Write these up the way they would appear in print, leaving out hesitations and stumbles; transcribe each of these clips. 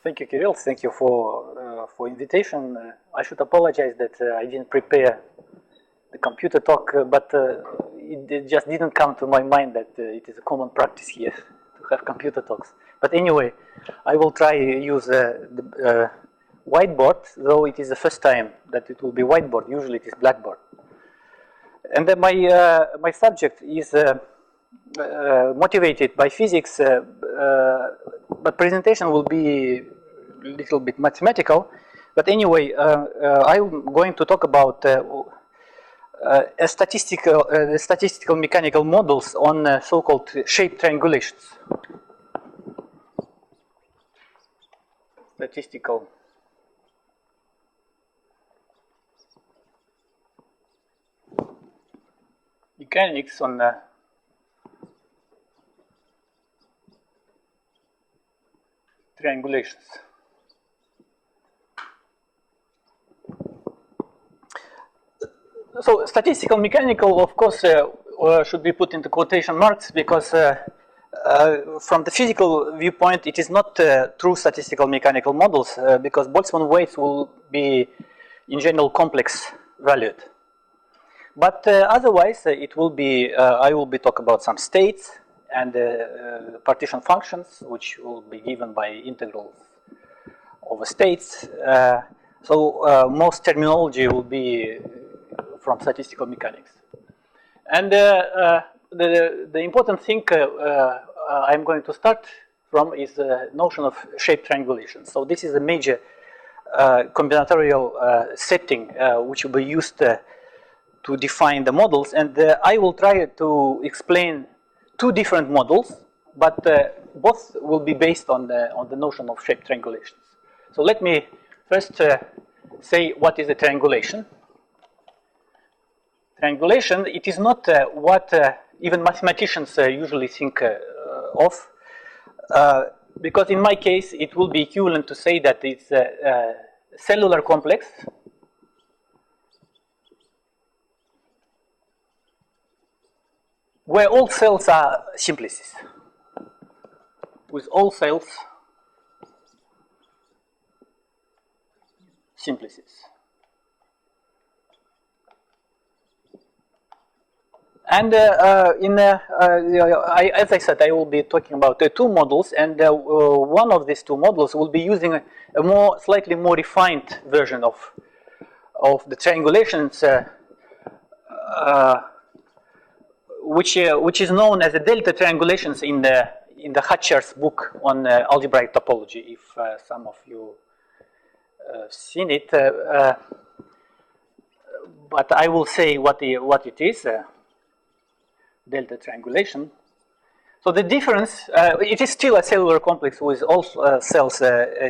Thank you, Kirill. Thank you for invitation. I should apologize that I didn't prepare the computer talk, but it just didn't come to my mind that it is a common practice here to have computer talks. But anyway, I will try use the whiteboard, though it is the first time that it will be whiteboard. Usually it is blackboard. And then my subject is motivated by physics, but presentation will be a little bit mathematical. But anyway, I'm going to talk about statistical mechanical models on so-called shape triangulations. Statistical mechanics on triangulations. So statistical mechanical, of course, should be put into quotation marks because from the physical viewpoint, it is not true statistical mechanical models because Boltzmann weights will be in general complex valued. But otherwise, it will be, I will be talking about some states and partition functions, which will be given by integrals over states. So most terminology will be from statistical mechanics. And the important thing I'm going to start from is the notion of shape triangulation. So this is a major combinatorial setting which will be used to define the models, and I will try to explain two different models, but both will be based on the notion of shape triangulations. So let me first say what is a triangulation. Triangulation, it is not what even mathematicians usually think of, because in my case it will be equivalent to say that it's a cellular complex where all cells are simplices, with all cells simplices. And as I said, I will be talking about two models, and one of these two models will be using a slightly more refined version of the triangulations, which is known as the delta triangulations in the Hatcher's book on algebraic topology. If some of you have seen it, but I will say what it is. Delta triangulation. So the difference, it is still a cellular complex with all cells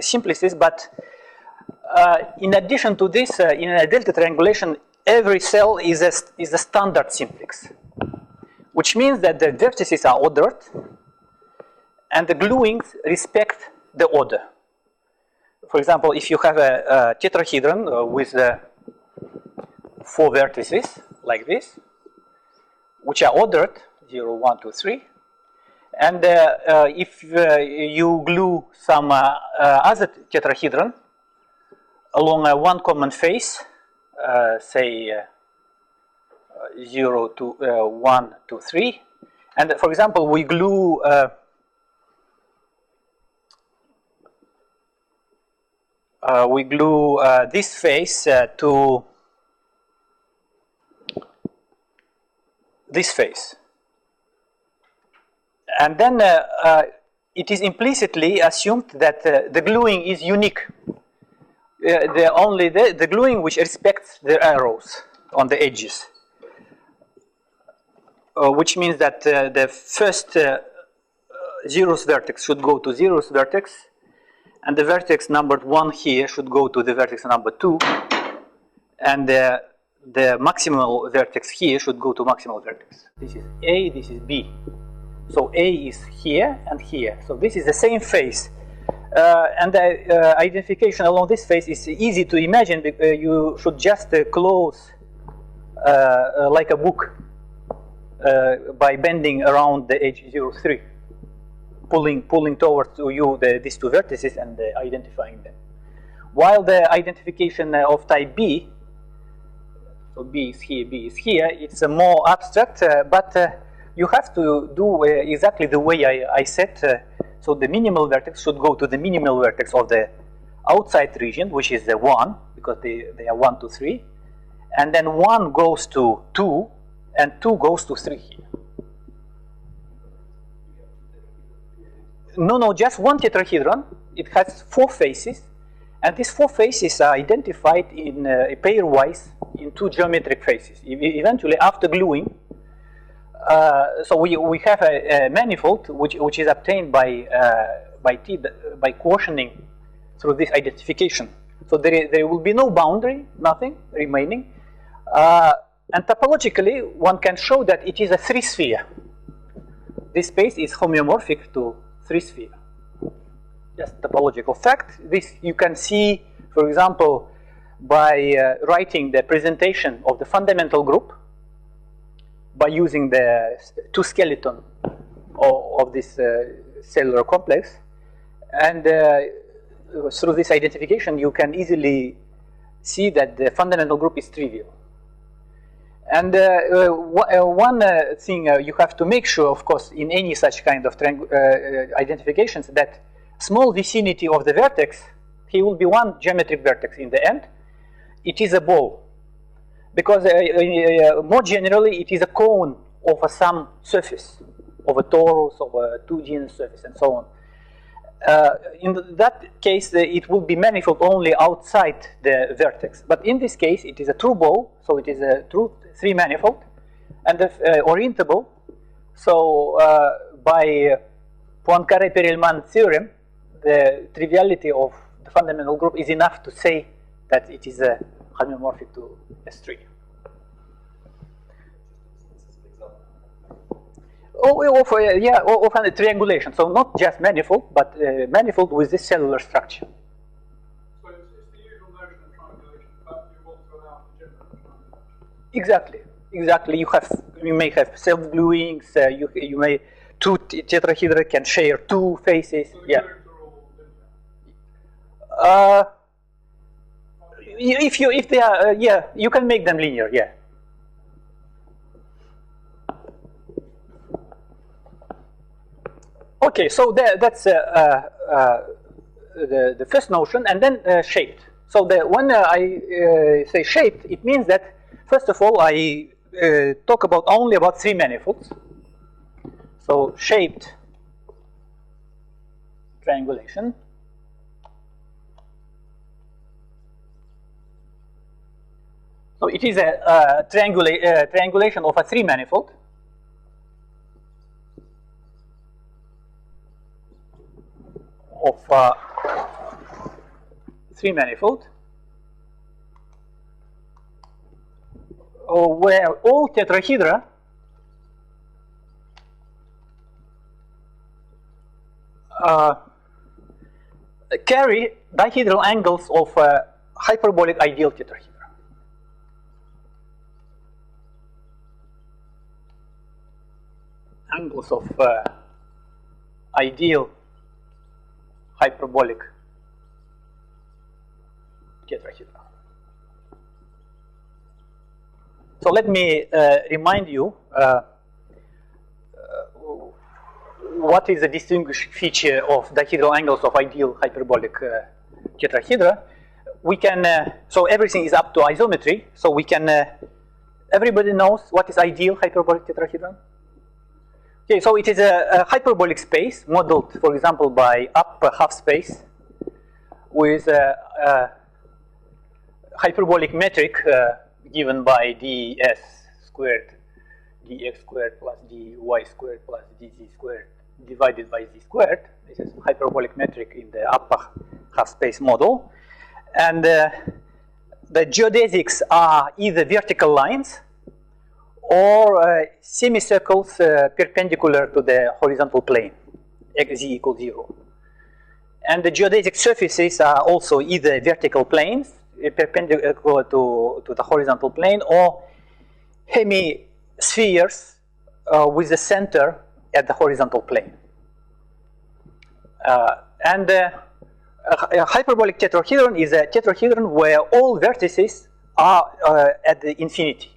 simplices, but in addition to this, in a delta triangulation, every cell is a standard simplex, which means that the vertices are ordered and the gluings respect the order. For example, if you have a tetrahedron with 4 vertices like this, which are ordered 0, 1, 2, 3, and if you glue some other tetrahedron along one common face, say 0 to 1 to 3, and for example we glue this face to this face, and then it is implicitly assumed that the gluing is unique. Only the gluing which respects the arrows on the edges, which means that the first zeroth vertex should go to zeroth vertex, and the vertex numbered 1 here should go to the vertex number 2, and the maximal vertex here should go to maximal vertex. This is A, this is B. So A is here and here. So this is the same face. And the identification along this face is easy to imagine. You should just close like a book by bending around the edge 0, 3. pulling towards you these two vertices and identifying them. While the identification of type B, so B is here, it's more abstract, but you have to do exactly the way I said. So the minimal vertex should go to the minimal vertex of the outside region, which is the 1, because they are 1 to 3. And then 1 goes to 2, and 2 goes to 3 here. No, just one tetrahedron. It has 4 faces, and these 4 faces are identified in pairwise in 2 geometric faces. Eventually, after gluing, so we have a manifold which is obtained by quotiening through this identification. So there will be no boundary, nothing remaining. And topologically, one can show that it is a 3-sphere. This space is homeomorphic to 3-sphere. Just topological fact. This you can see, for example, by writing the presentation of the fundamental group by using the 2 skeleton of this cellular complex. And through this identification, you can easily see that the fundamental group is trivial. And one thing you have to make sure, of course, in any such kind of identifications, that small vicinity of the vertex, he will be one geometric vertex in the end. It is a ball. Because more generally, it is a cone of some surface, of a torus, of a 2 genus surface, and so on. In that case, it will be manifold only outside the vertex. But in this case, it is a true ball, so it is a true 3 manifold, and orientable. So by Poincaré-Perelman theorem, the triviality of the fundamental group is enough to say that it is a homeomorphic to S3. Of a triangulation. So not just manifold, but manifold with this cellular structure. So it's the usual notion of triangulation, but you want to allow the general triangulation. Exactly. You may have self-gluings. You may 2 tetrahedra can share 2 faces. So the groups are all linear. If they are you can make them linear. Yeah. Okay, so that's the first notion, and then shaped. So when I say shaped, it means that first of all I talk only about 3 manifolds. So shaped triangulation. So it is a triangulation of a 3 manifold. Of 3 manifold, where all tetrahedra carry dihedral angles of hyperbolic ideal tetrahedra. Angles of ideal hyperbolic tetrahedra. So let me remind you what is the distinguishing feature of dihedral angles of ideal hyperbolic tetrahedra. We can, so everything is up to isometry, so we can, everybody knows what is ideal hyperbolic tetrahedron? Okay, so it is a hyperbolic space modeled, for example, by up half space with a hyperbolic metric given by ds squared, dx squared plus dy squared plus dz squared divided by z squared. This is hyperbolic metric in the upper half space model. And the geodesics are either vertical lines or semicircles perpendicular to the horizontal plane, z equals 0. And the geodesic surfaces are also either vertical planes perpendicular to the horizontal plane, or hemispheres with the center at the horizontal plane. And a hyperbolic tetrahedron is a tetrahedron where all vertices are at the infinity.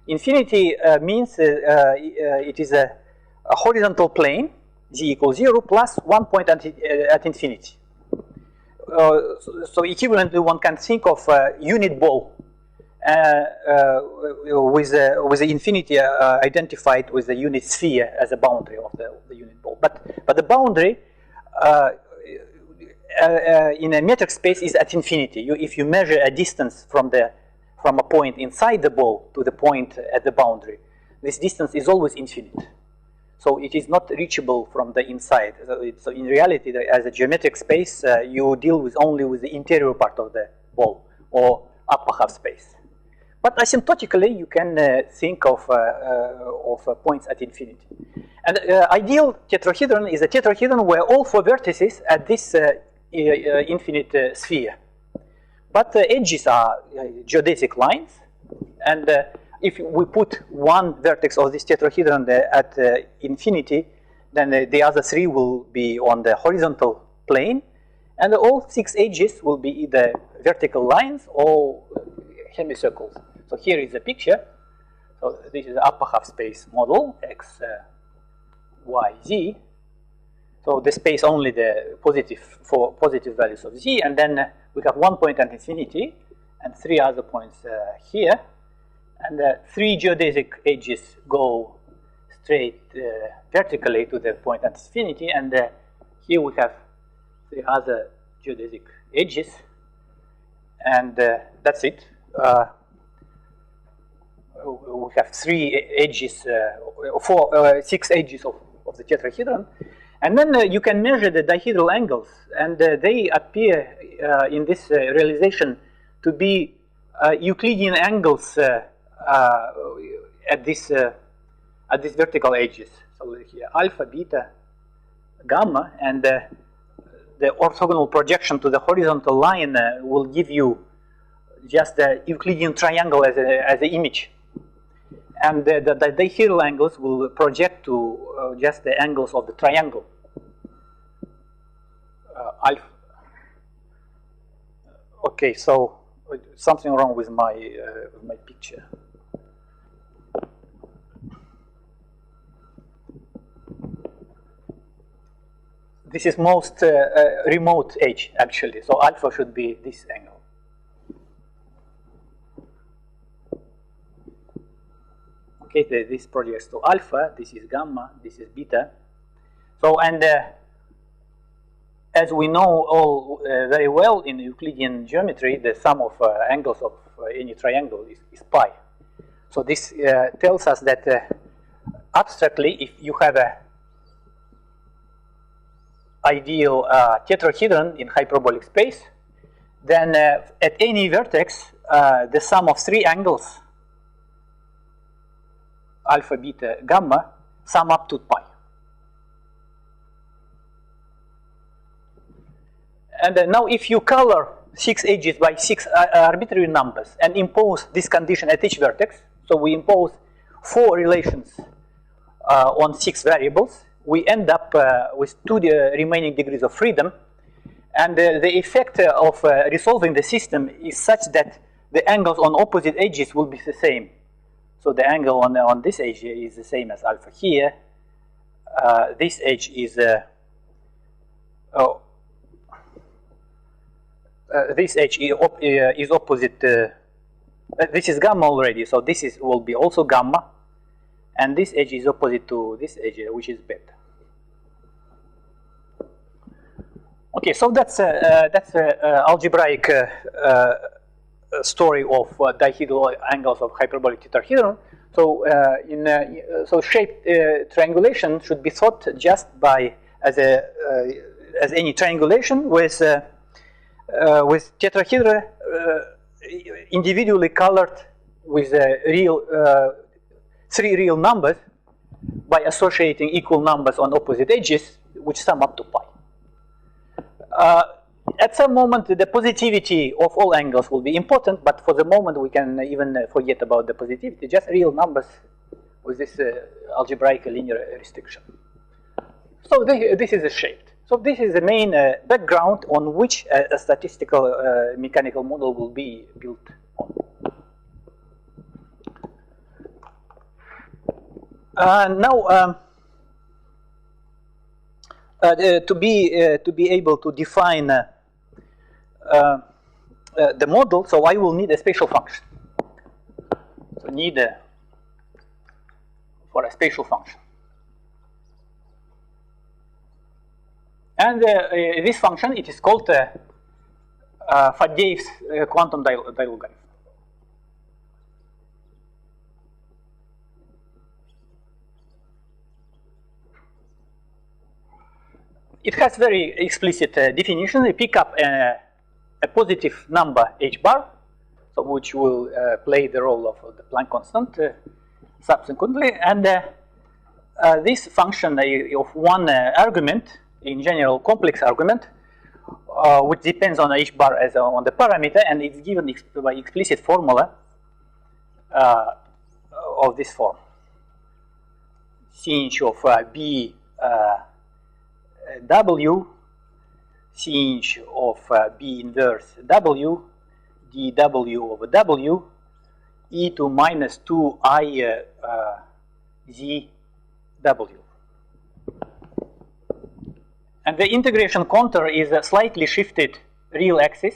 Infinity means it is a horizontal plane, z equals 0, plus 1 point at infinity. So equivalently, one can think of a unit ball with the infinity identified with the unit sphere as a boundary of the unit ball. But the boundary in a metric space is at infinity. If you measure a distance from a point inside the ball to the point at the boundary, this distance is always infinite. So it is not reachable from the inside. So in reality, as a geometric space, you deal only with the interior part of the ball or upper half space. But asymptotically, you can think of points at infinity. And ideal tetrahedron is a tetrahedron where all four vertices at this infinite sphere. But the edges are geodesic lines, and if we put one vertex of this tetrahedron at infinity, then the other three will be on the horizontal plane, and all 6 edges will be either vertical lines or semicircles. So here is the picture. So this is the upper half space model, x, y, z. So the space only the for positive values of z, and then we have 1 point at infinity and 3 other points here, and 3 geodesic edges go straight vertically to the point at infinity, and here we have 3 other geodesic edges, and that's it. We have 3 edges, 6 edges of the tetrahedron. And then you can measure the dihedral angles, and they appear in this realization to be Euclidean angles at these vertical edges. So here, alpha, beta, gamma, and the orthogonal projection to the horizontal line will give you just the Euclidean triangle as an image. And the dihedral angles will project to just the angles of the triangle. Alpha. Okay, so something wrong with my picture. This is most remote edge, actually. So alpha should be this angle. Okay, this projects to alpha, this is gamma, this is beta. So, and as we know all very well in Euclidean geometry, the sum of angles of any triangle is pi. So this tells us that abstractly, if you have a ideal tetrahedron in hyperbolic space, then at any vertex, the sum of 3 angles, alpha, beta, gamma, sum up to pi. And now if you color 6 edges by 6 arbitrary numbers and impose this condition at each vertex, so we impose 4 relations on 6 variables, we end up with 2 remaining degrees of freedom, and the effect of resolving the system is such that the angles on opposite edges will be the same. So the angle on this edge is the same as alpha here. This edge is this edge is opposite. This is gamma already, so this will be also gamma, and this edge is opposite to this edge, which is beta. Okay, so that's algebraic story of dihedral angles of hyperbolic tetrahedron. So, so shaped triangulation should be thought just by as any triangulation with tetrahedra individually colored with real 3 real numbers by associating equal numbers on opposite edges, which sum up to pi. At some moment, the positivity of all angles will be important, but for the moment, we can even forget about the positivity, just real numbers with this algebraic linear restriction. So this is a shaped. So this is the main background on which a statistical mechanical model will be built on. Now, to be able to define the model, so I will need a spatial function. So need for a spatial function. And this function, it is called Faddeev's quantum dilogarithm. It has very explicit definition. We pick up a positive number h bar, so which will play the role of the Planck constant subsequently, and this function of one argument, in general complex argument, which depends on h bar as on the parameter, and it's given by explicit formula of this form. Sinh of b w, sinh of b inverse w, dw over w, e to minus 2i z w. And the integration contour is a slightly shifted real axis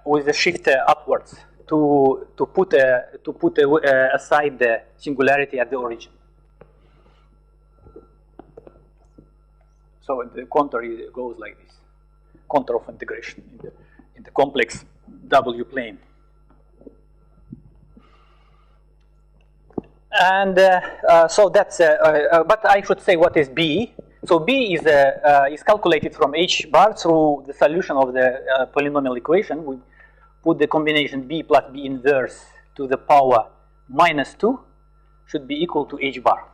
with a shift upwards to put aside the singularity at the origin. So the contour goes like this, contour of integration in the complex W plane. And so that's, but I should say what is B. So B is calculated from h bar through the solution of the polynomial equation. We put the combination B plus B inverse to the power minus 2 should be equal to h bar.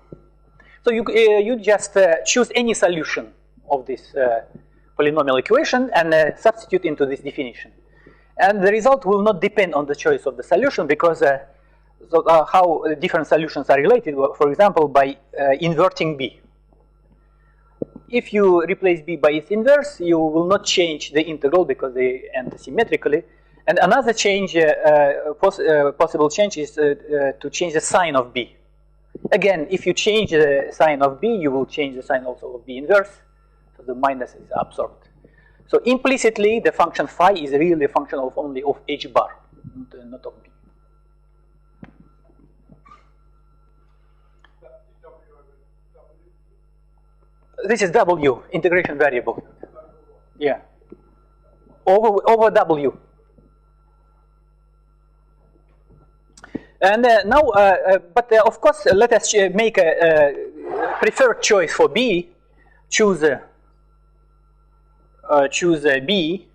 So you just choose any solution of this polynomial equation and substitute into this definition. And the result will not depend on the choice of the solution, because how different solutions are related, for example, by inverting B. If you replace B by its inverse, you will not change the integral because they end symmetrically. And another change, possible change is to change the sign of B. Again, if you change the sign of B, you will change the sign also of B inverse. So the minus is absorbed. So implicitly, the function phi is really a function of only of h bar, not of B. This is W, integration variable. Yeah. Over W. And now, but of course, let us make a preferred choice for B. Choose B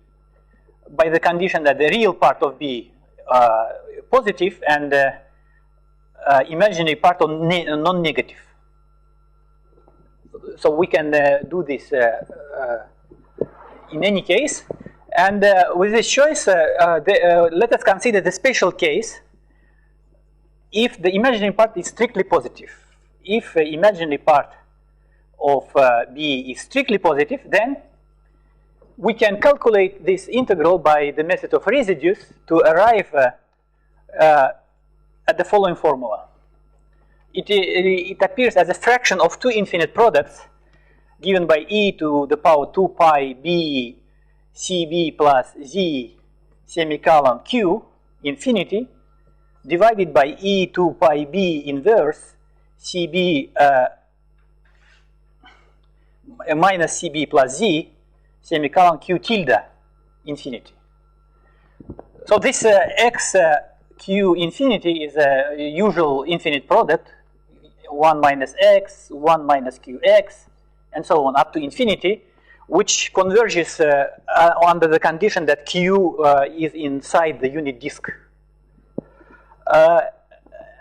by the condition that the real part of B positive and imaginary part of non-negative. So we can do this in any case. And with this choice, let us consider the special case if the imaginary part is strictly positive. If the imaginary part of B is strictly positive, then we can calculate this integral by the method of residues to arrive at the following formula. It appears as a fraction of two infinite products given by e to the power 2 pi b cb plus z semicolon q infinity divided by e 2 pi b inverse cb minus cb plus z semicolon q tilde infinity. So this x q infinity is a usual infinite product, 1 minus x, 1 minus qx, and so on up to infinity, which converges under the condition that q is inside the unit disk.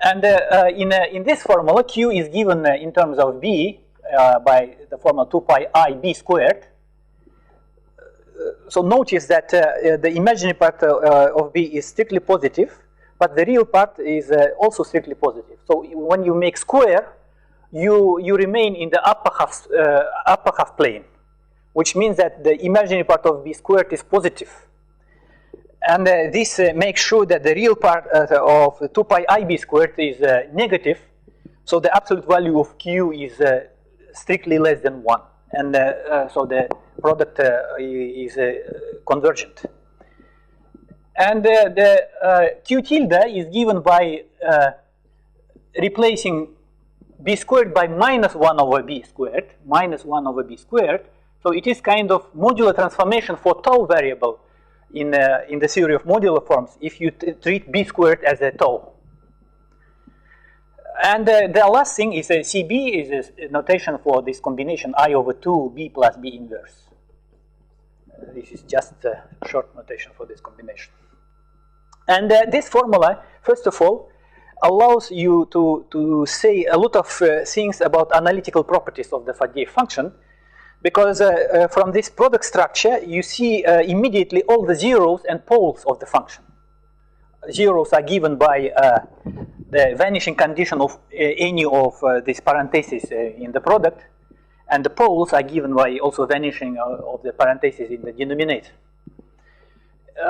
In this formula, q is given in terms of b by the formula 2 pi I b squared. So notice that the imaginary part of b is strictly positive, but the real part is also strictly positive. So when you make square, you remain in the upper half plane. which means that the imaginary part of b squared is positive. And this makes sure that the real part of 2 pi ib squared is negative, so the absolute value of q is strictly less than 1. And so the product is convergent. And the q tilde is given by replacing b squared by minus 1 over b squared, minus 1 over b squared. So it is kind of modular transformation for tau variable in the theory of modular forms if you treat b squared as a tau. And the last thing is CB is a notation for this combination I over 2 b plus b inverse. This is just a short notation for this combination. And this formula, first of all, allows you to say a lot of things about analytical properties of the Faddeev function, because from this product structure, you see immediately all the zeros and poles of the function. Zeros are given by the vanishing condition of any of these parentheses in the product, and the poles are given by also vanishing of the parentheses in the denominator.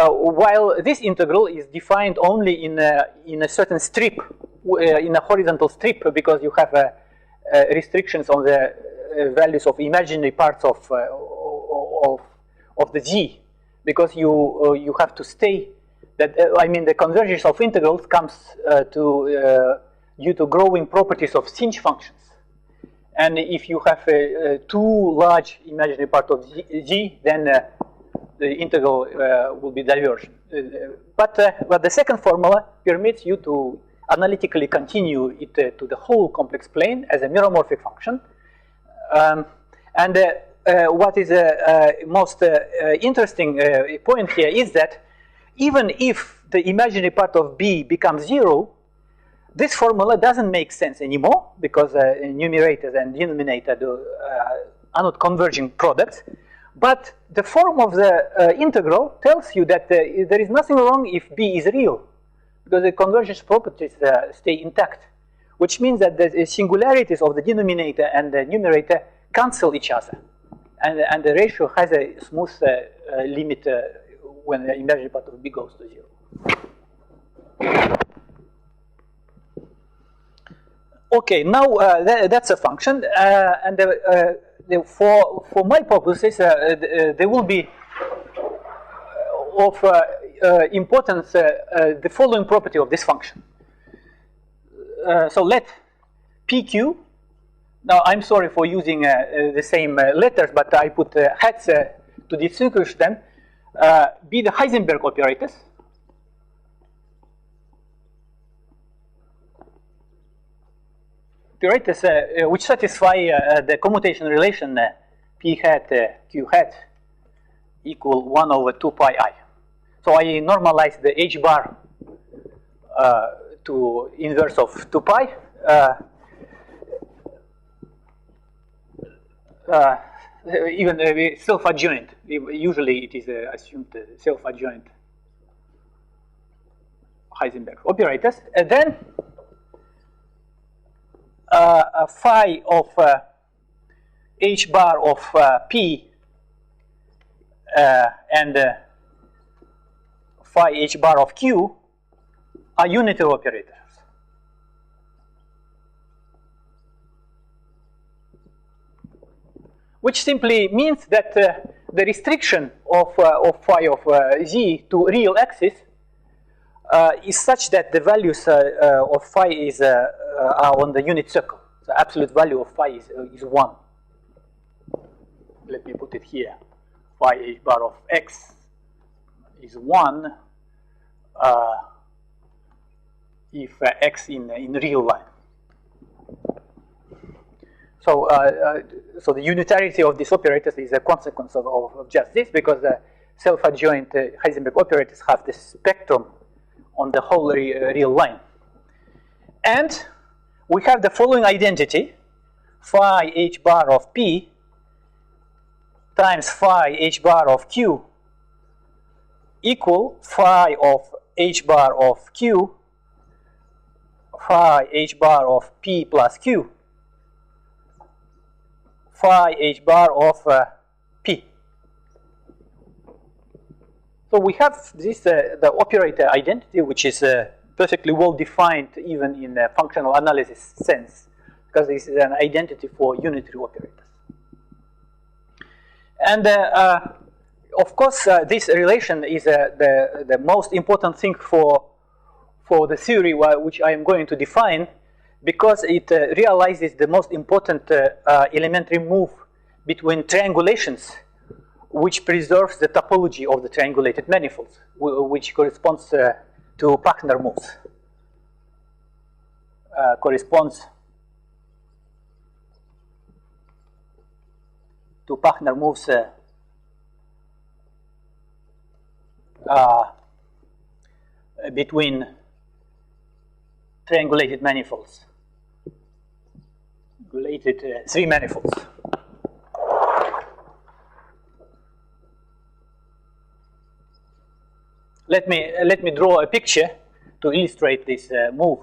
While this integral is defined only in a certain strip, in a horizontal strip, because you have restrictions on the values of imaginary parts of the z, because you have to stay that the convergence of integrals comes due to growing properties of sinh functions, and if you have too large imaginary part of z, then the integral will be divergent. But the second formula permits you to analytically continue it to the whole complex plane as a meromorphic function. What is most interesting point here is that even if the imaginary part of b becomes 0, this formula doesn't make sense anymore, because numerators and denominator are not converging products. But the form of the integral tells you that there is nothing wrong if b is real, because the convergence properties stay intact, which means that the singularities of the denominator and the numerator cancel each other, and the ratio has a smooth limit when the imaginary part of b goes to 0. Okay, now that's a function, and for my purposes, there will be of importance the following property of this function. So let PQ, now I'm sorry for using the same letters, but I put hats to distinguish them, be the Heisenberg operators. Operators which satisfy the commutation relation P hat Q hat equal 1 over 2 pi I. So I normalize the H bar to inverse of 2 pi. Even self-adjoint. Usually it is assumed self-adjoint Heisenberg operators. And then phi of H bar of P and phi H bar of Q are unitary operators. Which simply means that the restriction of phi of z to real axis is such that the values of phi are on the unit circle. The absolute value of phi is 1. Let me put it here. Phi h bar of x is 1 if x in real line. So, so the unitarity of these operators is a consequence of just this, because the self-adjoint Heisenberg operators have the spectrum on the whole real line. And we have the following identity: phi h bar of P times phi h bar of Q equal phi of h bar of Q phi h bar of P plus Q phi h bar of P. So we have this the operator identity, which is perfectly well defined even in a functional analysis sense, because this is an identity for unitary operators. And of course, this relation is the most important thing for the theory which I am going to define, because it realizes the most important elementary move between triangulations, which preserves the topology of the triangulated manifolds, which corresponds to Pachner moves. Corresponds to Pachner moves between triangulated manifolds, related three manifolds. Let me draw a picture to illustrate this move.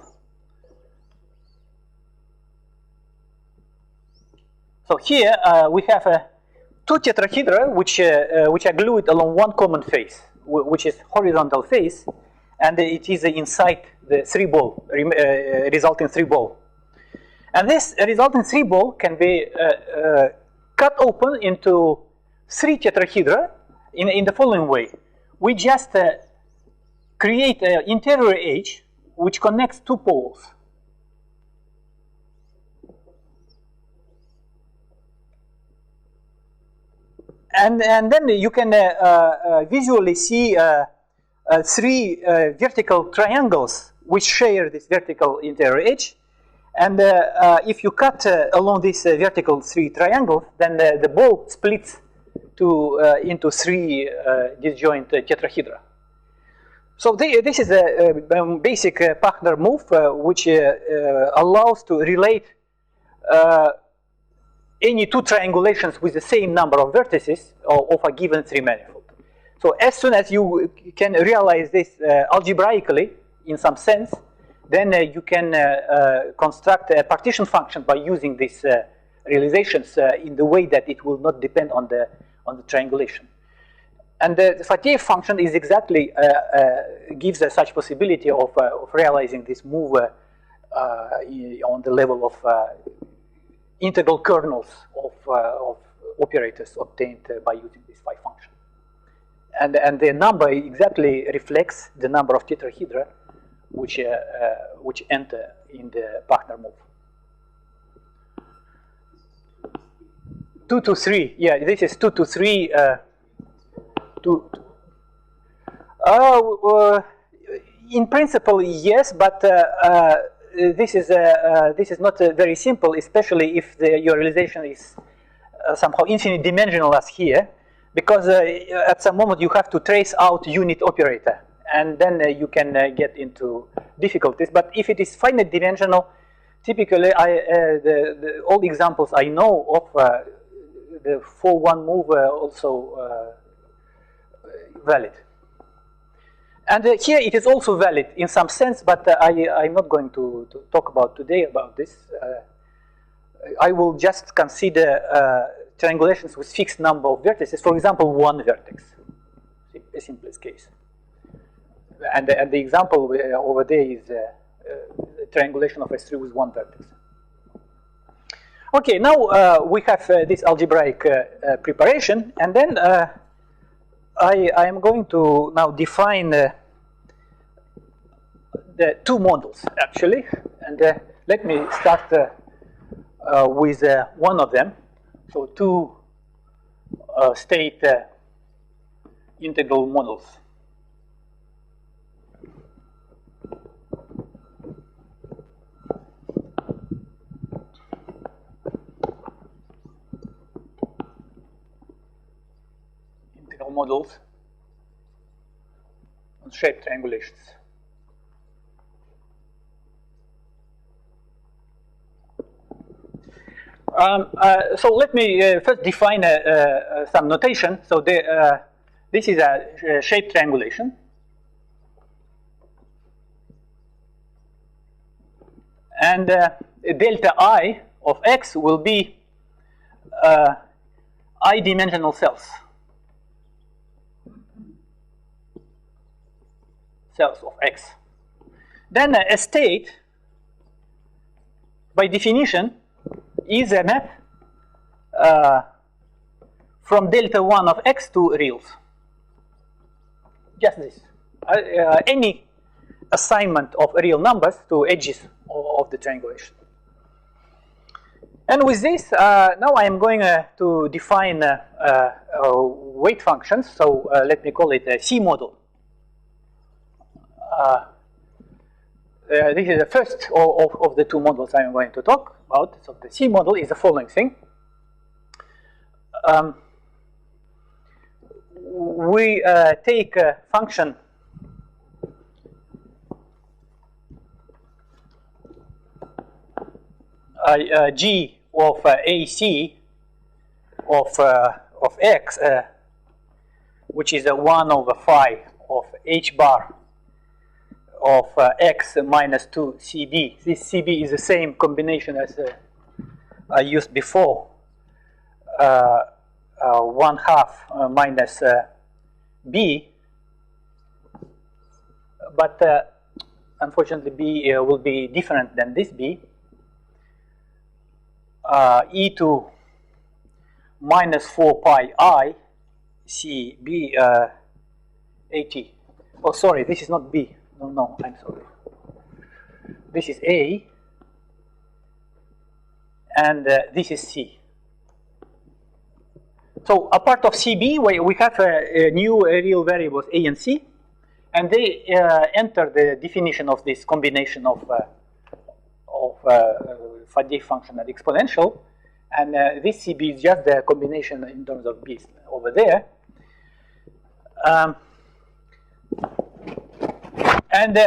So here we have two tetrahedra which are glued along one common face, which is horizontal face, and it is inside the three ball, resulting three ball. And this resulting three ball can be cut open into three tetrahedra in the following way. We just create an interior edge which connects two poles. And then you can visually see three vertical triangles which share this vertical interior edge. And if you cut along these vertical three triangles, then the ball splits into three disjoint tetrahedra. So this is a basic Pachner move which allows to relate any two triangulations with the same number of vertices of a given three manifold. So as soon as you can realize this algebraically in some sense, then you can construct a partition function by using these realizations in the way that it will not depend on the triangulation. And the Fatiev function is exactly gives such possibility of realizing this move on the level of integral kernels of operators obtained by using this phi function. And the number exactly reflects the number of tetrahedra which enter in the Pachner move. 2 to 3, yeah, this is 2 to 3. In principle, yes, but this is not very simple, especially if your realization is somehow infinite dimensional as here, because at some moment you have to trace out unit operator, and then you can get into difficulties. But if it is finite dimensional, typically all the examples I know of the 4-1 move also valid. And here it is also valid in some sense, but I'm not going to talk about today about this. I will just consider triangulations with fixed number of vertices, for example, one vertex, a simplest case. And the example over there is triangulation of S3 with one vertex. Okay, now we have this algebraic preparation, and then I am going to now define the two models, actually. And let me start with one of them. So two state integral models. Models on shaped triangulations. So let me first define some notation. So this is a shaped triangulation. And delta I of x will be I-dimensional cells. cells of X. Then a state, by definition, is a map from delta 1 of X to reals. Just this. Any assignment of real numbers to edges of the triangulation. And with this, now I am going to define weight functions. So let me call it a C model. This is the first of the two models I am going to talk about. So the C model is the following thing. We take a function g of AC of X, which is a 1 over phi of H bar of X minus 2 CB. This CB is the same combination as I used before. 1/2 minus B, but unfortunately B will be different than this B. E to minus 4 pi I C B AT. Oh, sorry, this is not B. No, I'm sorry. This is A, and this is C. So a part of CB, we have new real variables A and C, and they enter the definition of this combination of Faddeev function and exponential, and this CB is just the combination in terms of B's over there. And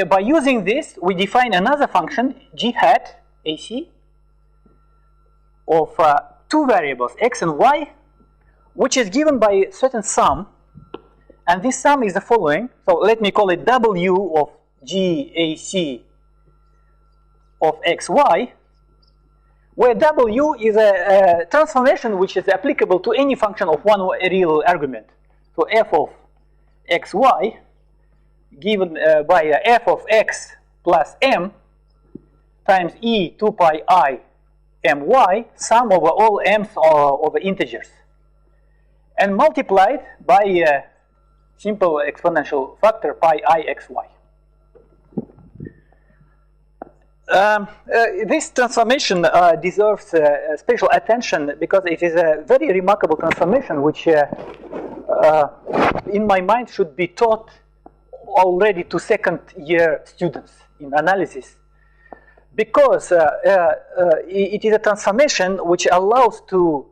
by using this, we define another function, G hat AC, of two variables, X and Y, which is given by a certain sum, and this sum is the following. So let me call it W of GAC of XY, where W is a transformation which is applicable to any function of one real argument. So f of xy given by f of x plus m times e 2 pi I my, sum over all m's over integers, and multiplied by a simple exponential factor pi I xy. This transformation deserves special attention because it is a very remarkable transformation which in my mind should be taught already to second-year students in analysis, because it is a transformation which allows to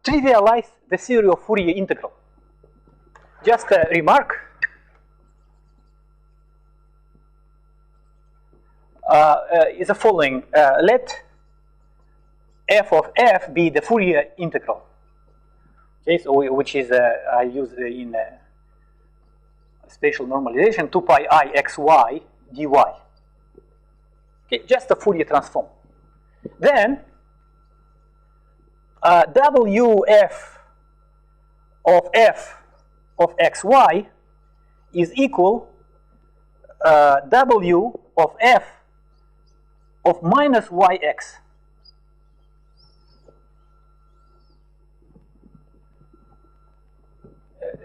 trivialize the theory of Fourier integral. Just a remark. Is the following. Let f of f be the Fourier integral. Okay, so which is I use in spatial normalization 2 pi I xy dy. Okay, just a Fourier transform. Then wf of f of xy is equal w of f of minus yx.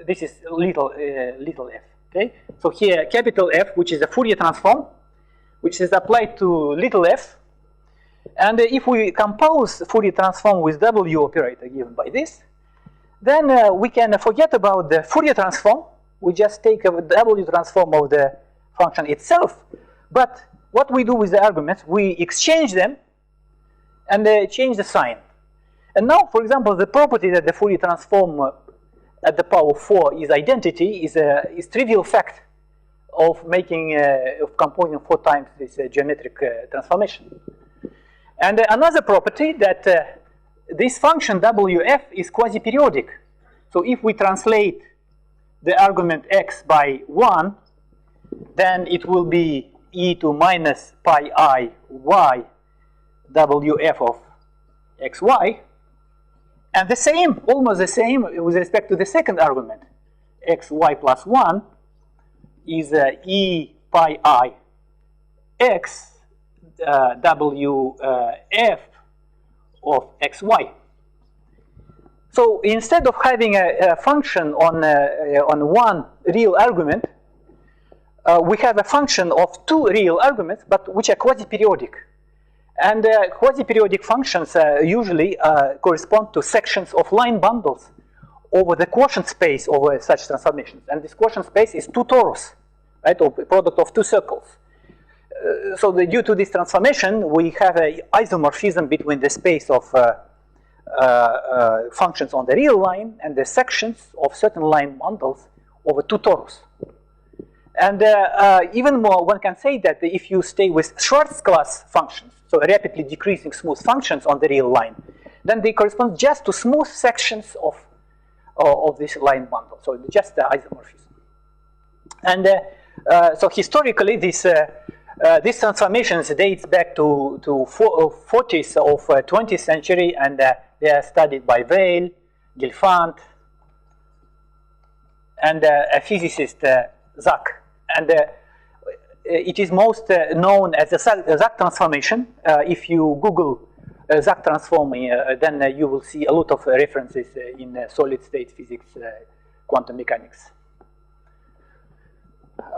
This is little f. Okay, so here capital F, which is a Fourier transform, which is applied to little f, and if we compose Fourier transform with W operator given by this, then we can forget about the Fourier transform. We just take a W transform of the function itself, but what we do with the arguments, we exchange them and change the sign. And now, for example, the property that the Fourier transform at the power 4 is identity is trivial fact of making of composing 4 times this geometric transformation. And another property that this function WF is quasi-periodic. So if we translate the argument x by 1, then it will be e to minus pi I y WF of xy. And the same, almost the same with respect to the second argument, xy plus 1 is E pi I x W f of xy. So instead of having a function on one real argument, we have a function of two real arguments, but which are quasi-periodic. And quasi-periodic functions usually correspond to sections of line bundles over the quotient space over such transformations. And this quotient space is two torus, right, or product of two circles. So due to this transformation, we have an isomorphism between the space of functions on the real line and the sections of certain line bundles over two torus. And even more, one can say that if you stay with Schwarz class functions, so rapidly decreasing smooth functions on the real line, then they correspond just to smooth sections of this line bundle. So just the isomorphism. And so historically, these transformations dates back to 40s of 20th century, and they are studied by Weil, Gelfand, and a physicist, Zach. And it is most known as the Zach transformation. If you Google Zach transform, then you will see a lot of references in solid state physics, quantum mechanics.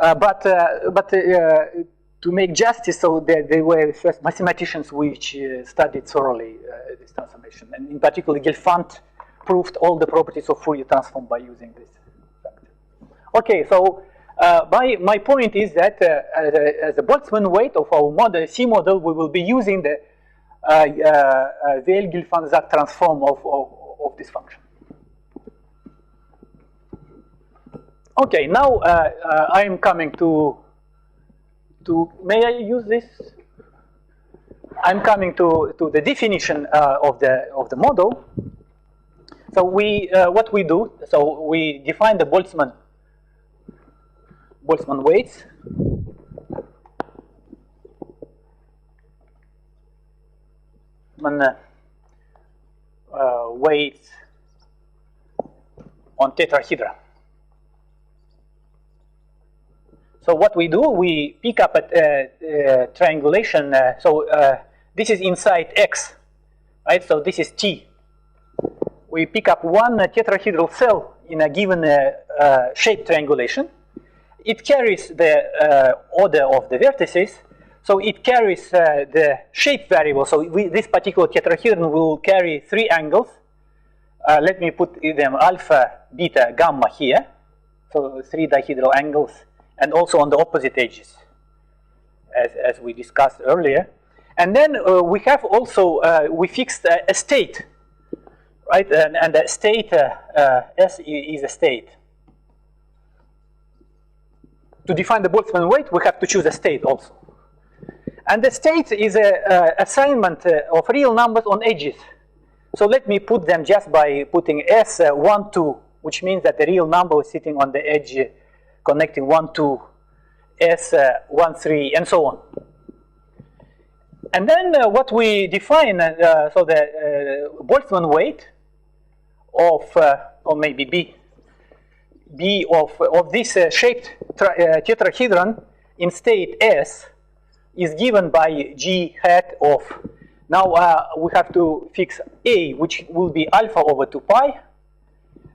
But to make justice, so they were first mathematicians which studied thoroughly this transformation, and in particular, Gelfand proved all the properties of Fourier transform by using this factor. Okay, so my point is that as a Boltzmann weight of our model, C model, we will be using the Weil-Gelfand-Zach transform of this function. Okay, now I am coming to may I use this? I'm coming to the definition of the model. So what we do? So we define the Boltzmann weights. Weights on tetrahedra. So what we do, we pick up a triangulation. This is inside X, right? So this is T. We pick up one tetrahedral cell in a given shape triangulation. It carries the order of the vertices. So it carries the shape variable. So this particular tetrahedron will carry three angles. Let me put them alpha, beta, gamma here. So three dihedral angles. And also on the opposite edges, as we discussed earlier. And then we have also, we fixed a state, right? And the state, S is a state. To define the Boltzmann weight, we have to choose a state also. And the state is an assignment of real numbers on edges. So let me put them just by putting S1, 2, which means that the real number is sitting on the edge connecting 1, 2, S, 1, 3, and so on. And then what we define, so the Boltzmann weight of, or maybe B of this shaped tetrahedron in state S is given by G hat of, now we have to fix A, which will be alpha over 2 pi,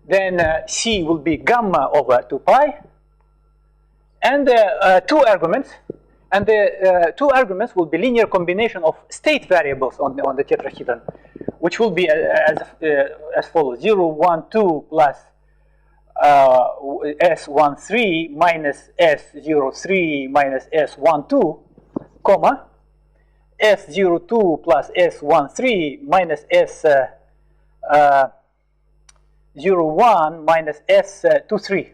then C will be gamma over 2 pi, and two arguments, and the two arguments will be linear combination of state variables on the tetrahedron, which will be as follows: 0, 1, 2 plus S13 minus S03 minus S12, comma, S02 plus S13 minus S01 minus S23.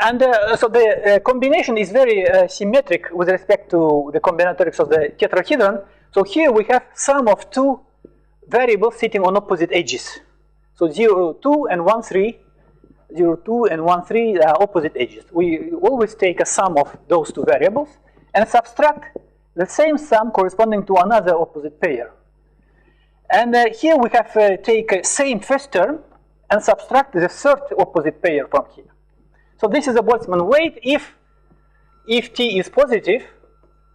And so the combination is very symmetric with respect to the combinatorics of the tetrahedron. So here we have sum of two variables sitting on opposite edges. So 0, 2 and 1, 3. 0, 2 and 1, 3 are opposite edges. We always take a sum of those two variables and subtract the same sum corresponding to another opposite pair. And here we have take same first term and subtract the third opposite pair from here. So this is a Boltzmann weight if t is positive,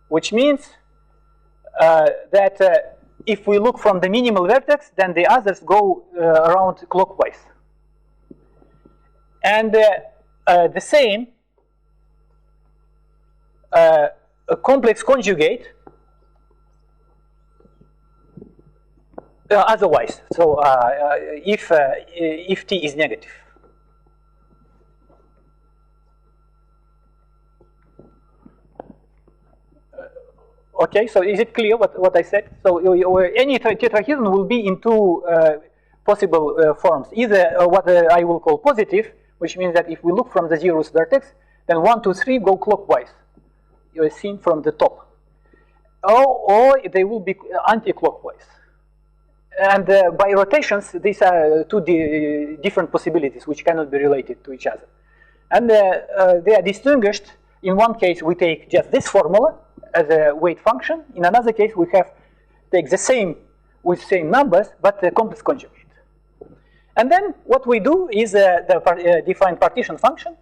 which means that if we look from the minimal vertex, then the others go around clockwise. And the same a complex conjugate otherwise. So if t is negative. Okay, so is it clear what I said? So any tetrahedron will be in two possible forms. Either what I will call positive, which means that if we look from the zeroth vertex, then 1, 2, 3 go clockwise. You are seen from the top. Or they will be anti-clockwise. And by rotations, these are two different possibilities which cannot be related to each other. And they are distinguished. In one case, we take just this formula as a weight function. In another case, we take the same with same numbers, but a complex conjugate. And then what we do is define partition function.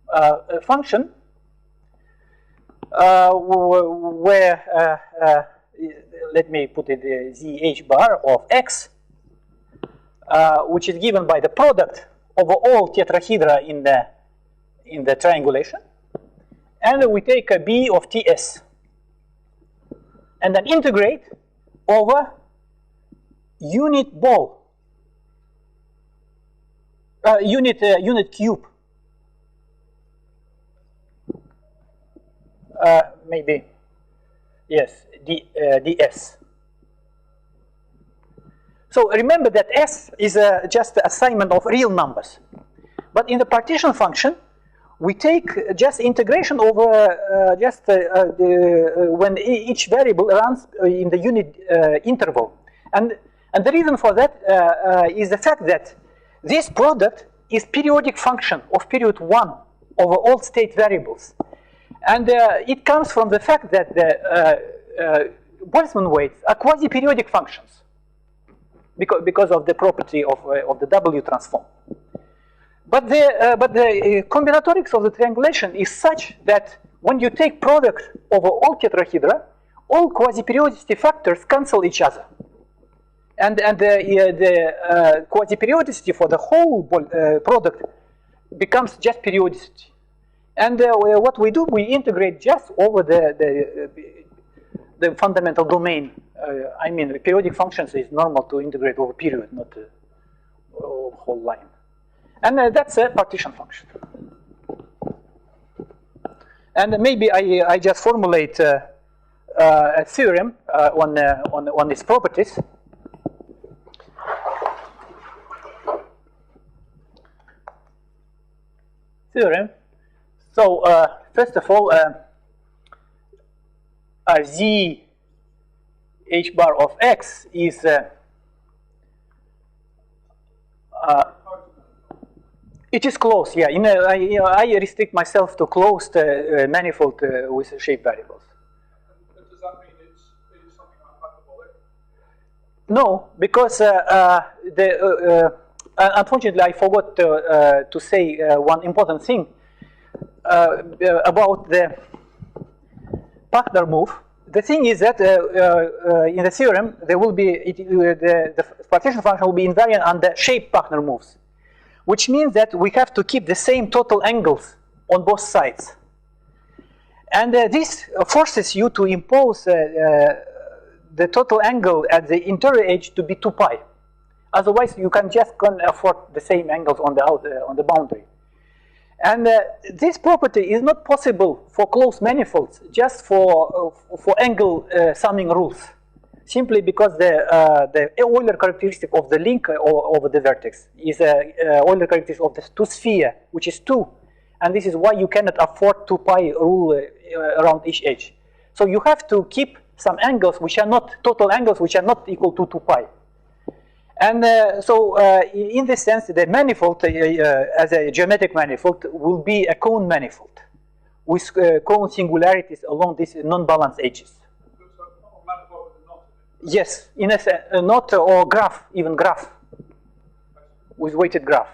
A function where, let me put it, the h bar of x, which is given by the product over all tetrahedra in the triangulation, and we take a b of ts, and then integrate over unit ball, unit cube. Maybe, yes, ds. So remember that s is just assignment of real numbers. But in the partition function, we take just integration over when each variable runs in the unit interval. And the reason for that is the fact that this product is periodic function of period 1 over all state variables. And it comes from the fact that the Boltzmann weights are quasi-periodic functions because of the property of the W transform. But the combinatorics of the triangulation is such that when you take product over all tetrahedra, all quasi-periodicity factors cancel each other. And the quasi-periodicity for the whole product becomes just periodicity. And what we do, we integrate just over the fundamental domain. I mean, periodic functions is normal to integrate over period, not over whole line. And that's a partition function. And maybe I just formulate a theorem on its properties. Theorem. So first of all, z h bar of x is it is closed. Yeah, I restrict myself to closed manifold with shape variables. And does that mean it's something like hyperbolic? No, because unfortunately I forgot to say one important thing. About the Pachner move. The thing is that in the theorem there will be the partition function will be invariant under shape Pachner moves, which means that we have to keep the same total angles on both sides, and this forces you to impose the total angle at the interior edge to be 2 pi. Otherwise, you can't afford the same angles on the boundary. And this property is not possible for closed manifolds, just for angle summing rules, simply because the Euler characteristic of the link over the vertex is Euler characteristic of the 2 sphere, which is 2, and this is why you cannot afford 2 pi rule around each edge. So you have to keep some angles which are not total angles which are not equal to 2 pi. And in this sense, the manifold, as a geometric manifold, will be a cone manifold with cone singularities along these non-balanced edges. So it's a manifold with a knot in it? Yes, in a knot or graph, even graph. with weighted graph.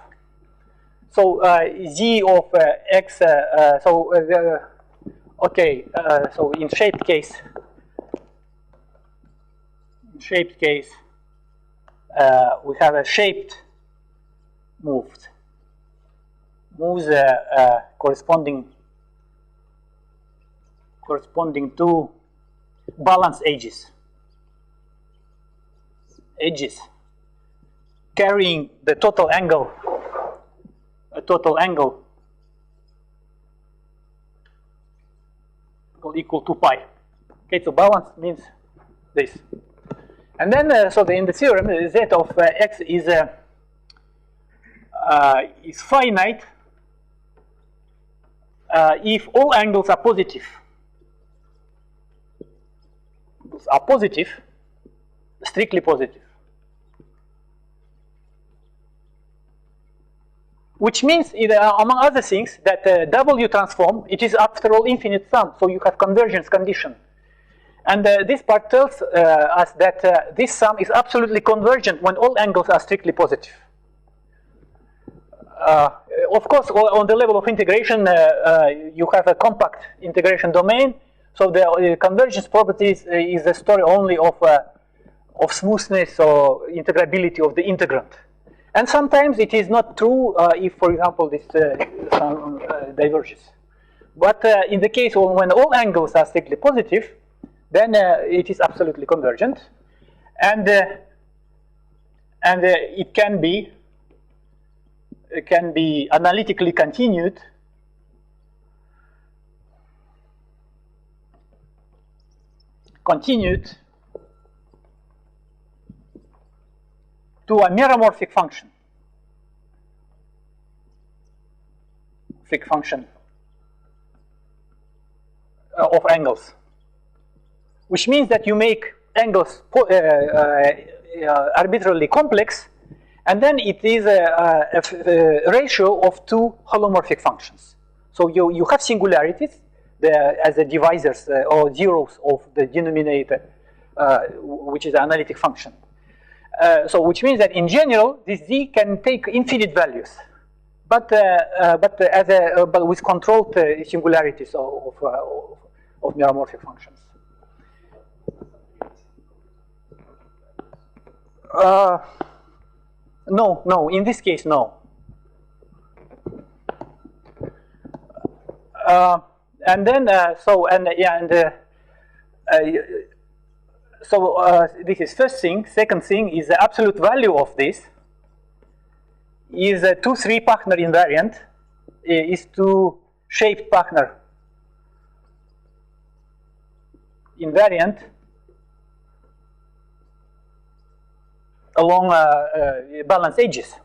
So z of x. Okay. So in shaped case, we have a shaped moves corresponding to balanced edges carrying the total angle equal to pi. Okay, so balance means this. And then, in the theorem, z of x is finite if all angles are positive. Strictly positive. Which means, among other things, that W transform, it is after all infinite sum, so you have convergence condition. And this part tells us that this sum is absolutely convergent when all angles are strictly positive. Of course, on the level of integration, you have a compact integration domain, so the convergence properties is the story only of smoothness or integrability of the integrand. And sometimes it is not true if, for example, this sum diverges. But in the case when all angles are strictly positive, then it is absolutely convergent, and it can be analytically continued to a meromorphic function. Of angles, which means that you make angles arbitrarily complex, and then it is a ratio of two holomorphic functions. So you have singularities as the divisors or zeros of the denominator, which is the analytic function. So which means that in general, this z can take infinite values, but with controlled singularities of meromorphic functions. No. In this case, no. And then this is first thing. Second thing is the absolute value of this is a 2-3 Pachner invariant is to shaped Pachner invariant along balanced edges.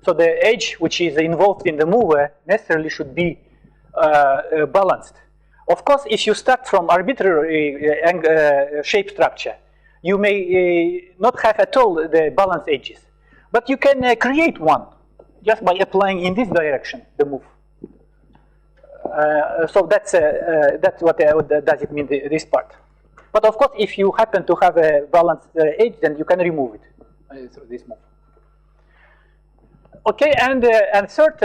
So the edge which is involved in the mover necessarily should be balanced. Of course, if you start from arbitrary shape structure, you may not have at all the balanced edges. But you can create one just by applying in this direction the move. So that's what does it mean, this part. But of course, if you happen to have a balanced edge, then you can remove it through this move. Okay, and third,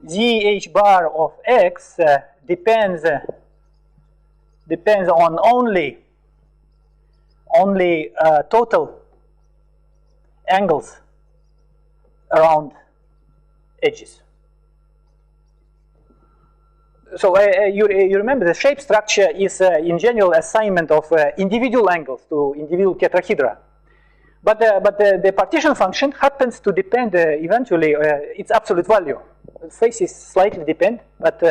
gh bar of x depends on only total angles around edges. So you remember the shape structure is in general assignment of individual angles to individual tetrahedra. But the partition function happens to depend eventually its absolute value. The faces slightly depend, but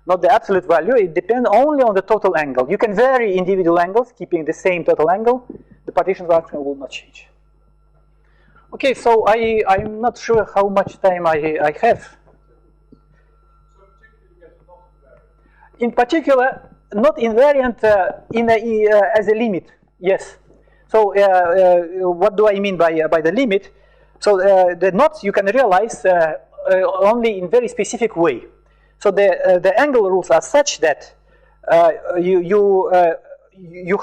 not the absolute value. It depends only on the total angle. You can vary individual angles, keeping the same total angle. The partition function will not change. Okay, so I'm not sure how much time I have. In particular, not invariant as a limit. Yes. So what do I mean by the limit? So the knots you can realize only in very specific way. So the angle rules are such that you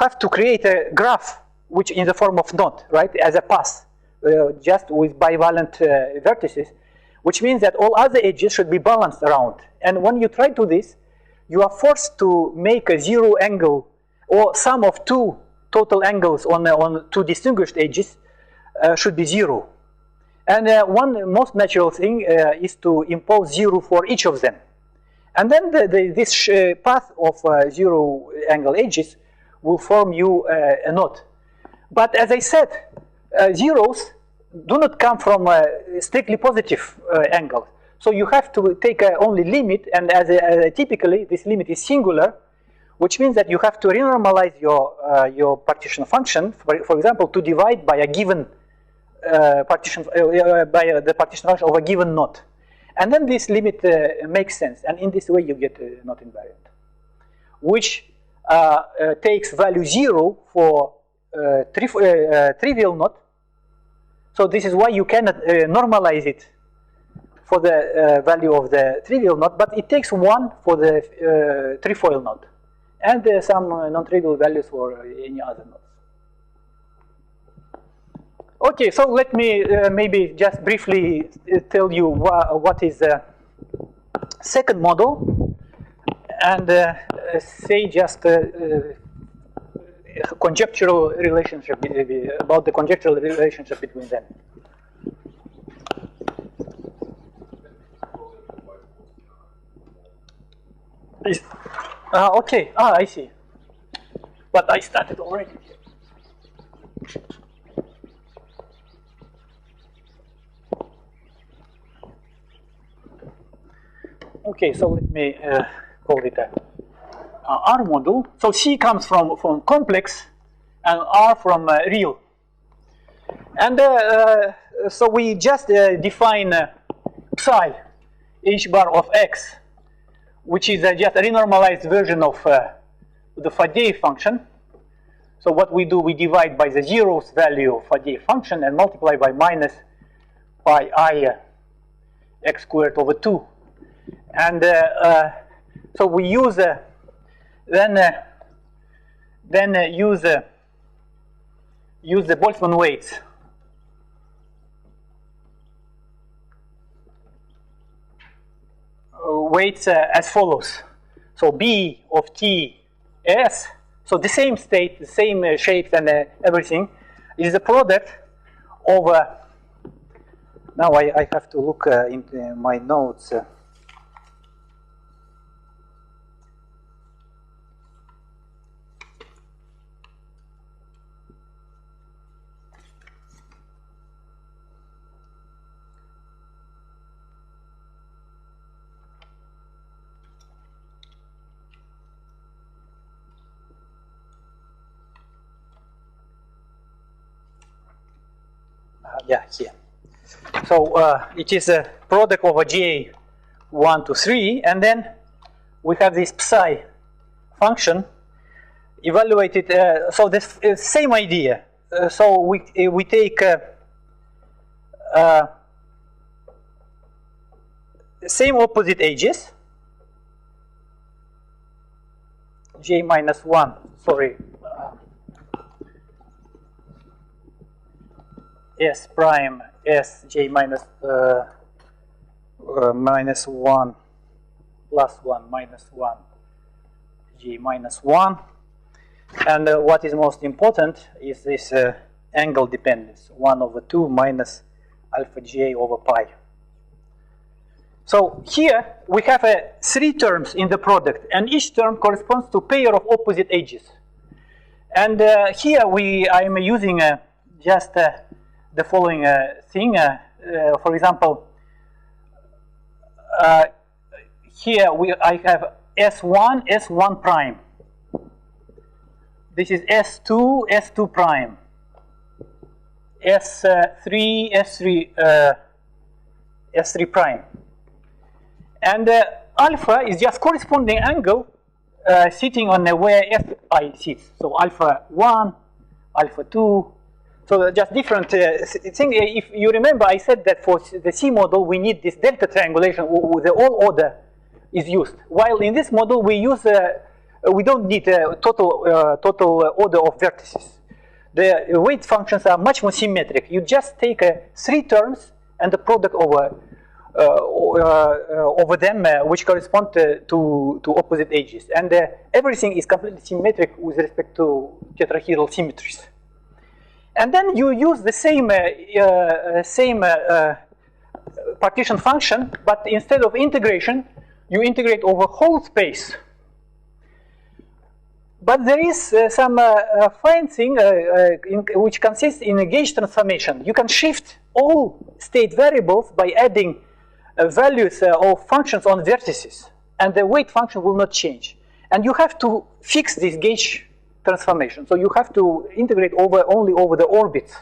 have to create a graph which in the form of knot, right, as a path, just with bivalent vertices, which means that all other edges should be balanced around. And when you try to this, you are forced to make a zero angle or sum of two total angles on two distinguished edges should be zero. And one most natural thing is to impose zero for each of them. And then this path of zero angle edges will form you a knot. But as I said, zeros do not come from strictly positive angles. So you have to take only limit, and typically this limit is singular, which means that you have to renormalize your partition function, for example, to divide by a given partition by the partition function of a given knot. And then this limit makes sense, and in this way you get a knot invariant, which takes value 0 for trivial knot. So this is why you cannot normalize it for the value of the trivial knot, but it takes 1 for the trefoil knot, and some non-trivial values for any other knots. Okay, so let me maybe just briefly tell you what is the second model, and say just conjectural relationship about the conjectural relationship between them. Okay. I see. But I started already. Okay, so let me call it a R model. So C comes from complex and R from real. And so we just define psi h bar of x, which is just a renormalized version of the Faddeev function. So what we do, we divide by the zeroth value of Faddeev function and multiply by minus pi I x squared over 2. And so we use use the Boltzmann weights. Weights as follows. So B of T S, so the same state, the same shapes and everything, is the product of, now I have to look into my notes. Yeah, here. So it is a product of a J 1 to 3, and then we have this psi function evaluated. So this same idea. So we take same opposite edges, J minus 1. Sorry. S prime S J minus minus 1 plus 1 minus 1 J minus 1, and what is most important is this angle dependence, 1 over 2 minus alpha J over pi. So here we have 3 terms in the product, and each term corresponds to a pair of opposite edges. And here I am using just the following thing. For example, here I have S1, S1 prime. This is S2, S2 prime. S3, S3, S3 prime. And alpha is just corresponding angle sitting on where Fi sits. So alpha 1, alpha 2. So just different thing. If you remember, I said that for the C model we need this delta triangulation with the all order is used. While in this model we use we don't need a total order of vertices. the weight functions are much more symmetric. You just take 3 terms and the product over them, which correspond to opposite edges, and everything is completely symmetric with respect to tetrahedral symmetries. And then you use the same partition function, but instead of integration, you integrate over whole space. But there is some fine thing which consists in a gauge transformation. You can shift all state variables by adding values of functions on vertices, and the weight function will not change. And you have to fix this gauge transformation. So you have to integrate only over the orbits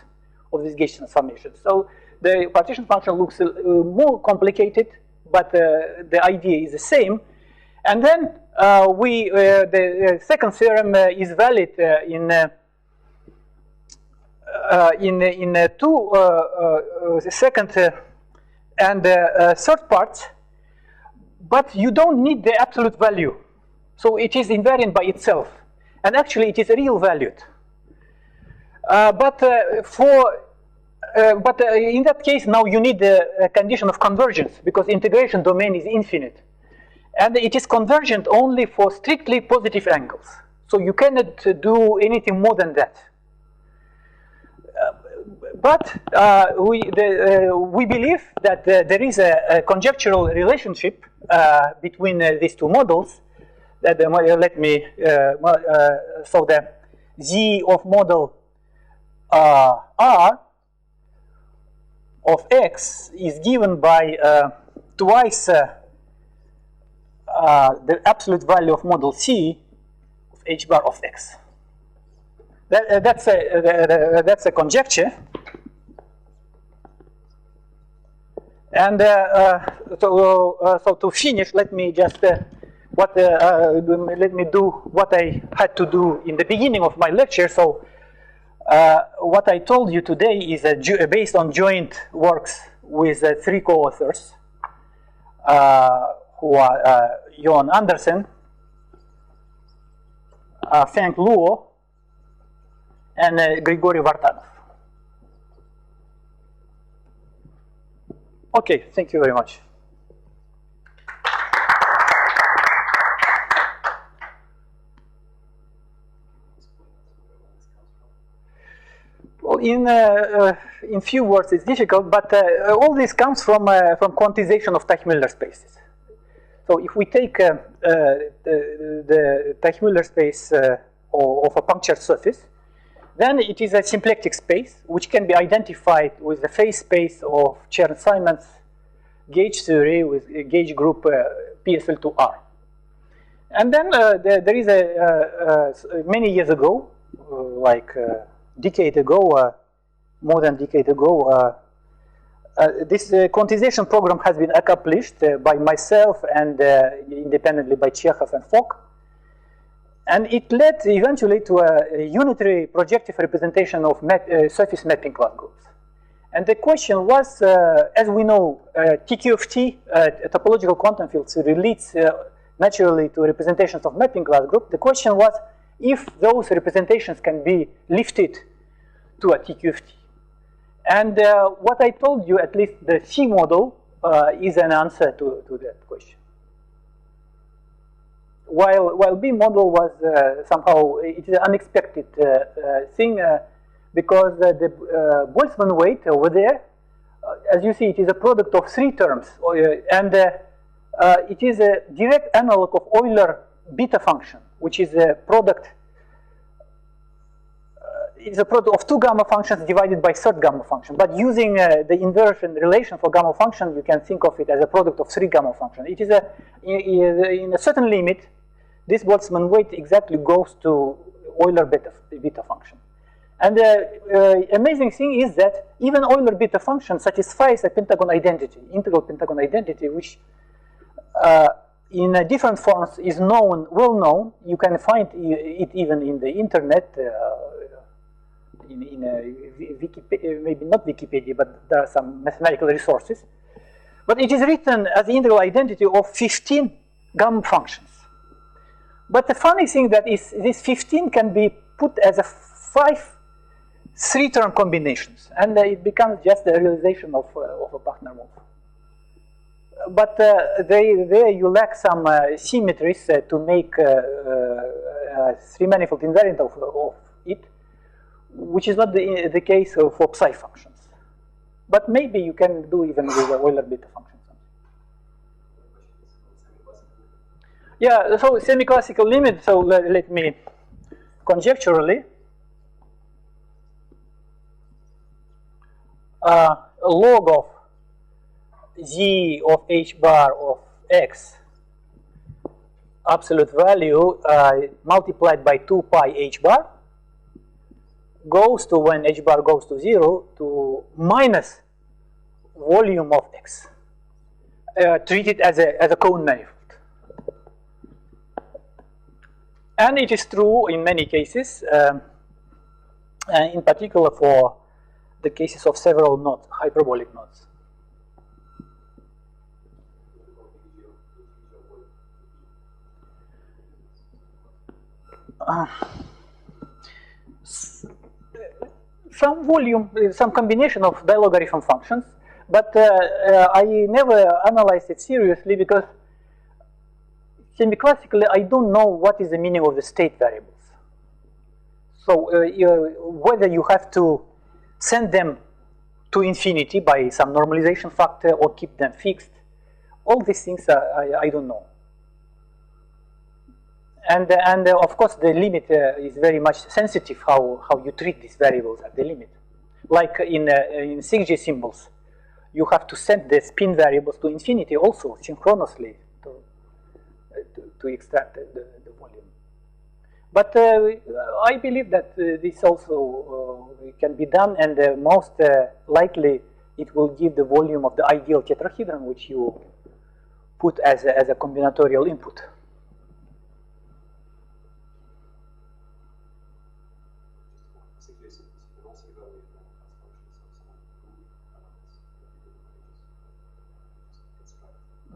of this gauge transformation. So the partition function looks more complicated, but the idea is the same. And then the second theorem is valid in two second and third parts, but you don't need the absolute value. So it is invariant by itself, and actually it is real valued. But in that case, now you need a condition of convergence, because integration domain is infinite. And it is convergent only for strictly positive angles. So you cannot do anything more than that. But we believe that there is a conjectural relationship between these two models. That let me so the Z of model R of X is given by twice the absolute value of model C of H bar of X. That's a conjecture. And so to finish, let me just let me do what I had to do in the beginning of my lecture. So what I told you today is based on joint works with 3 co-authors who are Johan Andersen, Feng Luo, and Grigory Vartanov. Okay, thank you very much. Well, in few words, it's difficult, but all this comes from quantization of Teichmüller spaces. So if we take the Teichmüller space of a punctured surface, then it is a symplectic space which can be identified with the phase space of Chern-Simons gauge theory with gauge group PSL2R. And then there is many years ago, like a decade ago, more than a decade ago, this quantization program has been accomplished by myself and independently by Chekhov and Fock. And it led eventually to a unitary projective representation of surface mapping class groups. And the question was, as we know, TQFT, topological quantum fields, relates naturally to representations of mapping class group. The question was if those representations can be lifted to a TQFT. And what I told you, at least the C model, is an answer to that question. While B model was somehow, it is an unexpected thing because the Boltzmann weight over there, as you see, it is a product of 3 terms, and it is a direct analog of Euler beta function, which is a product. It's a product of 2 gamma functions divided by third gamma function. But using the inversion relation for gamma function, you can think of it as a product of 3 gamma functions. It is in a certain limit, this Boltzmann weight exactly goes to Euler beta function. And the amazing thing is that even Euler beta function satisfies a pentagon identity, integral pentagon identity, which in different forms is known, well known. You can find it even in the internet, in Wikipedia, maybe not Wikipedia, but there are some mathematical resources. But it is written as the integral identity of 15 gamma functions. But the funny thing that is this 15 can be put as a 5 3-term combinations, and it becomes just the realization of a partner move. But there you lack some symmetries to make three-manifold invariant of it, which is not the case for psi functions. But maybe you can do even with the Euler beta functions. Yeah, so semi-classical limit, so let me conjecturally log of z of h bar of x absolute value multiplied by 2 pi h bar goes to, when h bar goes to 0, to minus volume of x, treated as a cone manifold. And it is true in many cases, in particular for the cases of several nodes, hyperbolic nodes. Some volume, some combination of dilogarithm functions, but I never analyzed it seriously because semi-classically I don't know what is the meaning of the state variables. So whether you have to send them to infinity by some normalization factor or keep them fixed, all these things I don't know. And of course the limit is very much sensitive how you treat these variables at the limit. Like in 6G symbols, you have to send the spin variables to infinity also synchronously to extract the volume. But I believe that this also can be done, and most likely it will give the volume of the ideal tetrahedron which you put as a combinatorial input.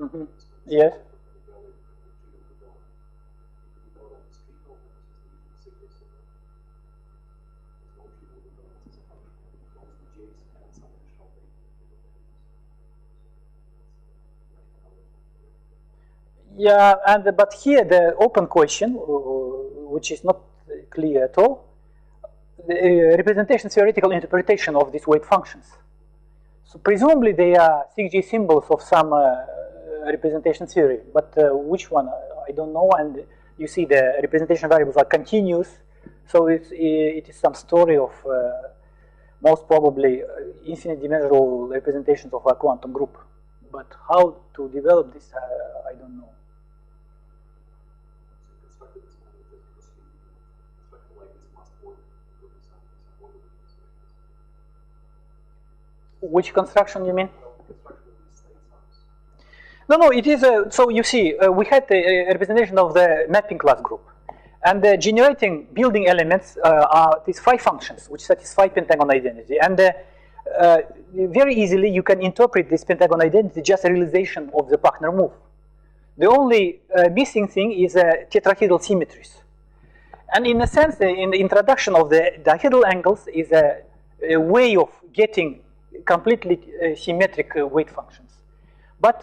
Mm-hmm. Yes. Yeah, but here the open question, which is not clear at all, the representation theoretical interpretation of these weight functions. So presumably they are 6G symbols of some representation theory, but which one I don't know. And you see the representation variables are continuous, so it is some story of most probably infinite dimensional representations of a quantum group. But how to develop this, I don't know. Which construction you mean? No, it is so you see, we had the representation of the mapping class group, and generating building elements are these phi functions which satisfy pentagon identity, and very easily you can interpret this pentagon identity just a realization of the partner move. The only missing thing is tetrahedral symmetries, and in a sense, in the introduction of the dihedral angles is a way of getting completely symmetric weight functions. But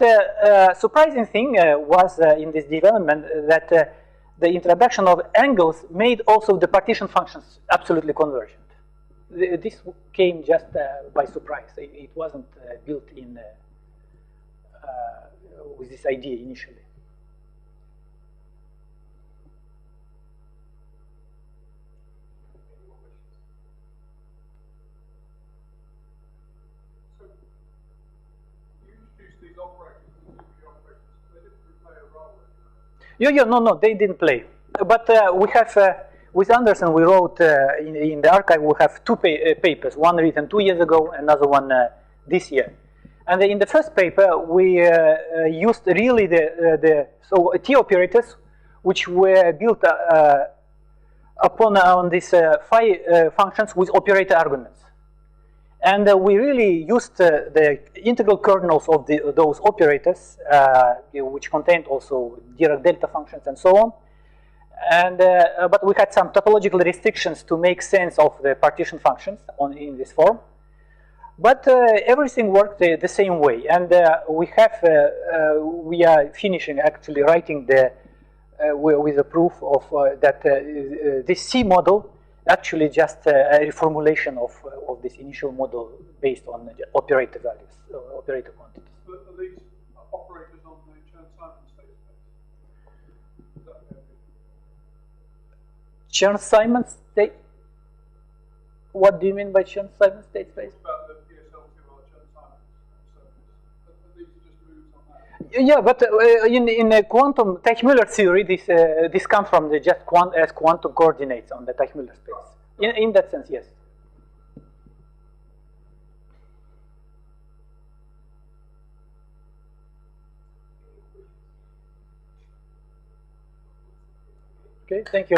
surprising thing was in this development that the introduction of angles made also the partition functions absolutely convergent. This came just by surprise. It wasn't built in with this idea initially. Yeah, no, they didn't play. But we have, with Anderson, we wrote in the archive, we have two papers, one written 2 years ago, another one this year. And in the first paper, we used really the T operators, which were built upon on these phi functions with operator arguments. And we really used the integral kernels of those operators, which contained also Dirac delta functions and so on. And but we had some topological restrictions to make sense of the partition functions in this form. But everything worked the same way, and we are finishing actually writing the with a proof of that this C model actually just a reformulation of this initial model based on operator values, operator quantities. Are these operators on the Chern-Simons state space? Chern-Simons state? What do you mean by Chern-Simons state space? About the PSL2R Chern-Simons surface. These are just moves on that. Yeah, but in a quantum Teichmüller theory, this comes from the just as quantum coordinates on the Teichmüller space. In that sense, yes. Okay, thank you.